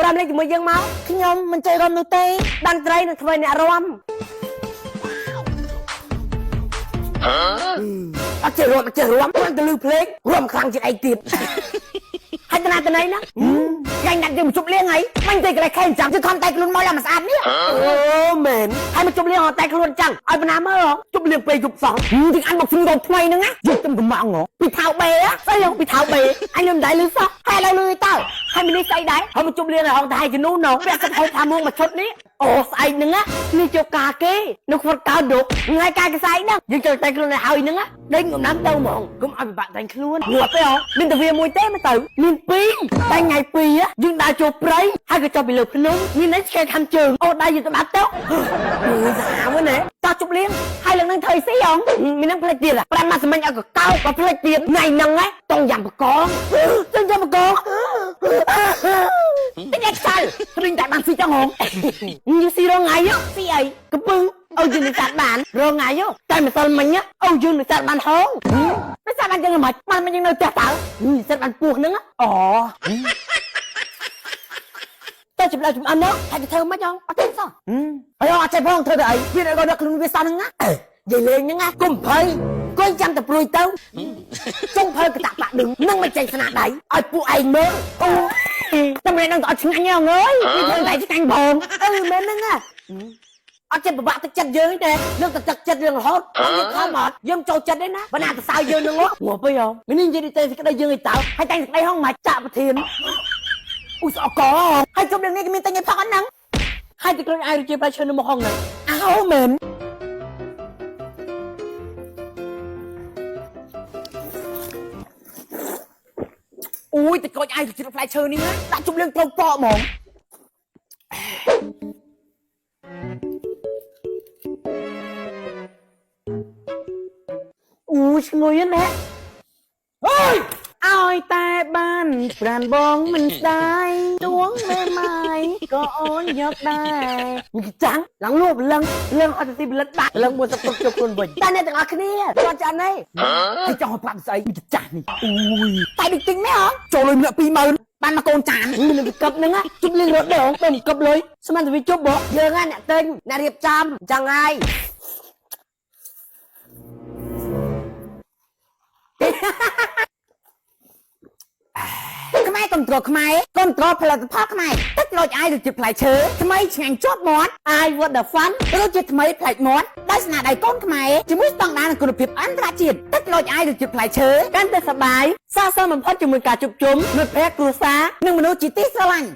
รำเล่นជាមួយយើងមកខ្ញុំមិនចេះរំនោះទេតន្ត្រីនឹងធ្វើអ្នករំអត់ចេះរំគ្រាន់តែលឺភ្លេងរំខ្លាំងជាងឯងទៀតហើយតាណាតាណៃណាយ៉ាងណាយើងមកជប់លៀងហើយមិនទេកន្លែងខែអញ្ចឹងគឺខំតែខ្លួនមកឡើងមិនស្អាតនេះអូមែនហើយមកជប់លៀងតែខ្លួនអញ្ចឹងឲ្យបណ្ណាមើលជប់លៀងពេលជប់សោះទីអានមកស្ងោថ្មីហ្នឹងណាយកទៅកំងពីថៅបេស្អីពីថៅបេអញមិនដែរលឺសោះហើយឡើយលឺទៅហើយមីនេះស្អីដែរហើយមកជប់លៀងឲ្យហងតែឲ្យជំនូននោះពាក់សិតហូបថាមួងមកឈុតនេះអូស្អែកហ្នឹងនេះជោកាគេនៅខ្វត់កោដុកថ្ងៃកាយកសែងហ្នឹងយើងចូលតែខ្លួនឲ្យហើយហ្នឹងដេញកំណាំទៅហ្មងកុំឲ្យពិបាកតែខ្លួនងាប់ទេហ៎មានតែវាមួយទេមកទៅមានពីរតែថ្ងៃពីរយើងដើរចូលព្រៃហើយក៏ចុះពីលើភ្នំមាននេះឆ្កែខាំជើងអូដៃយើងទៅដាប់ទៅសាហាវណាតោះជប់លៀងហើយឡើងនឹងធ្វើស៊ីហងមាននឹងផ្លេចទៀតប្រាំមកសម្ញឲ្យកកោក៏ផ្លេចទៀតថ្ងៃហ្នឹងតង់យ៉ាំបកងចង់យ៉ាំបកងតែអ្នកខ្សែព្រិញតែបានស៊ីចឹងហងញីស៊ីរងថ្ងៃស៊ីអីកំពឹងអូយើងនឹងកាត់បានរងថ្ងៃតែម្សិលមិញអូយើងនឹងកាត់បានហងមិនសាប់បានចឹងមិនបានមិនយើងនៅផ្ទះតើសិតបានពោះហ្នឹងអូតែជិះដល់ចំអិននោះហើយទៅធ្វើមិនចង់អត់ទេសោះហើយអត់ចេះផងធ្វើទៅអីវាឲ្យដល់ខ្លួនវាសោះហ្នឹងណានិយាយលេងហ្នឹងណាកុំភ័យគួយចាំតែព្រួយទៅចុងភើកតាក់បាក់ដឹងនឹងមិនចេញស្នាដៃឲ្យពួកឯងមើលអូតែមិនដឹងទៅអត់ឆ្ងាញ់ហ៎អើយវាតែឆ្ងាញ់បងមែនហ្នឹងណាអត់ចិត្តពិបាកទឹកចិត្តយើងទេលើកទឹកចិត្តរឿងរហូតយើងខំអត់យើងចូលចិត្តទេណាបើណាទៅសើយើងនឹងងាប់ពេកហ៎មាននិយាយទៅសេចក្តីយើងឲ្យតើហើយតែសេចក្តីហងមកចាក់ប្រធានឧស្អកហើយជុំរឿងនេះគេមានតែញ៉ៃផឹកអត់ហ្នឹងហើយទៅខ្លួនឯងជាប្រឈើនៅមកហងហ្នឹងអោមែនអូយតែកូចឯងទៅជិះផ្លែឈើនេះណាដាក់ជុំរឿងត្រូវប៉ហ្មងអូឈ្ងុយណាស់អើយឲ្យតែបានប្រានបងមិនដែរទួងមេម៉ាយក៏អូនយកដែរមិនចាំងឡើងលួបលឹងអត់ទៅទីបលិតដាក់លឹងមួយសពុកជប់ខ្លួនវិញតែអ្នកទាំងអស់គ្នាគាត់ចាន់នេះហើយចង់ឲ្យប្រាប់ស្អីមិនចាស់នេះអូយតែដូចទិញមែនហ៎ចូលលុយម្នាក់ 20000 បានមកកូនចានមានវិកឹបហ្នឹងជប់លៀងរត់ដែរទៅវិកឹបលុយស្មានតែវាជប់បងយើងអ្នកទិញអ្នករៀបចំចឹងហើយខ្មែរកំត្រខ្មែរកំត្រផលិតផលខ្មែរទឹកលុយអាយទៅជាផ្លែឈើថ្មីឆ្ងាញ់ជាប់មាត់ I what the fun រសជាតិថ្មីប្លែកមាត់ដោយស្នាដៃកូនខ្មែរជាមួយស្តង់ដារនិងគុណភាពអន្តរជាតិទឹកលុយអាយទៅជាផ្លែឈើកាន់តែសប្បាយស័ក្តិសមបំផុតជាមួយការជួបជុំមិត្តភក្តិគ្រួសារនិងមនុស្សជាទីស្រឡាញ់